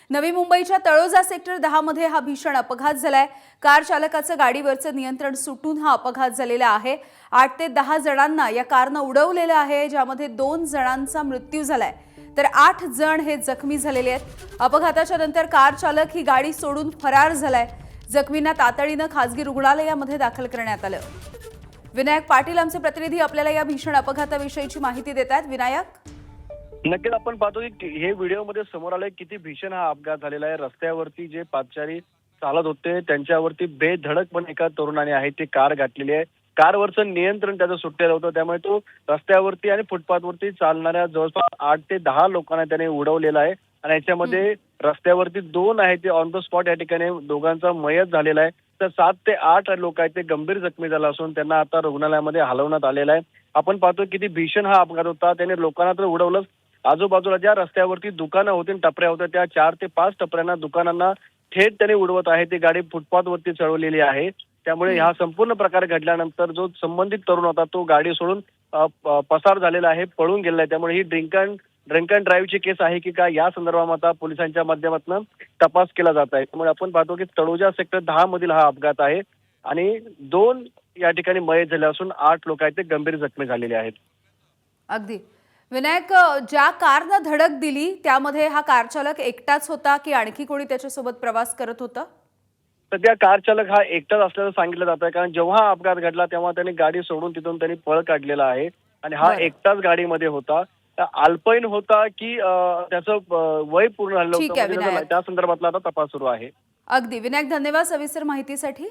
नवी मुंबईच्या तळोजा सेक्टर 10 मध्ये हा भीषण अपघात झालाय। कार चालकाचं गाडीवरचं नियंत्रण सुटून हा अपघात झालेला आहे। 8 ते 10 जणांना या कारनं उडवलेलं आहे, ज्यामध्ये 2 जणांचा मृत्यू झालाय तर 8 जण हे जखमी झालेले आहेत। अपघाताच्या नंतर कार चालक ही गाडी सोडून फरार झालाय। जखमींना तातडीनं खासगी रुग्णालयामध्ये दाखल करण्यात आलं। विनायक पाटील आमचे प्रतिनिधी आपल्याला या भीषण अपघाताविषयीची माहिती देतात। विनायक, नक्कीच आपण पाहतो की हे व्हिडिओमध्ये समोर आलंय किती भीषण हा अपघात झालेला आहे। रस्त्यावरती जे पादचारी चालत होते त्यांच्यावरती बेधडकपणे एका तरुणाने आहे ती कार घातलेली आहे। कारवरचं नियंत्रण त्याचं सुटलेलं होतं, त्यामुळे तो रस्त्यावरती आणि फुटपाथवरती चालणाऱ्या जवळपास 8 ते 10 लोकांना त्याने उडवलेला आहे। आणि याच्यामध्ये रस्त्यावरती 2 आहेत ते ऑन द स्पॉट या ठिकाणी दोघांचा मयत झालेला आहे, तर 7 ते 8 लोक आहेत ते गंभीर जखमी झाले असून त्यांना आता रुग्णालयामध्ये हलवण्यात आलेलं आहे। आपण पाहतो किती भीषण हा अपघात होता। त्याने लोकांना तर उडवलंच, आजूबाजूला ज्या रस्त्यावरती दुकानं होती टपऱ्या होत्या त्या 4 ते 5 टपऱ्यांना दुकानांना थेट त्याने उडवत आहे। ती गाडी फुटपाथवरती चढवलेली आहे। त्यामुळे हा संपूर्ण प्रकार घडल्यानंतर जो संबंधित तरुण होता तो गाडी सोडून पसार झालेला आहे, पळून गेलेला आहे। त्यामुळे ही ड्रिंक अँड ड्राईव्हची केस आहे की काय या संदर्भात आता पोलिसांच्या माध्यमातून तपास केला जात आहे। त्यामुळे आपण पाहतो की तळोजा सेक्टर 10 मधील हा अपघात आहे आणि 2 या ठिकाणी मयत झाले असून 8 लोक आहेत ते गंभीर जखमी झालेले आहेत। अगदी विनायक, ज्या कारनं धडक दिली त्यामध्ये हा कार चालक एकटाच होता की आणखी कोणी त्याच्यासोबत प्रवास करत होता? सध्या कार चालक हा एकटाच असल्याचं सांगितलं जात आहे, कारण जेव्हा हा अपघात घडला तेव्हा त्यांनी गाडी सोडून तिथून त्यांनी पळ काढलेला आहे आणि हा एकटाच गाडीमध्ये होता। अल्पवयीन होता की त्याचं वय पूर्ण झालं ठीक आहे होतं विनायक, त्या संदर्भातला आता तपास सुरू आहे। अगदी विनायक, धन्यवाद सविस्तर माहितीसाठी।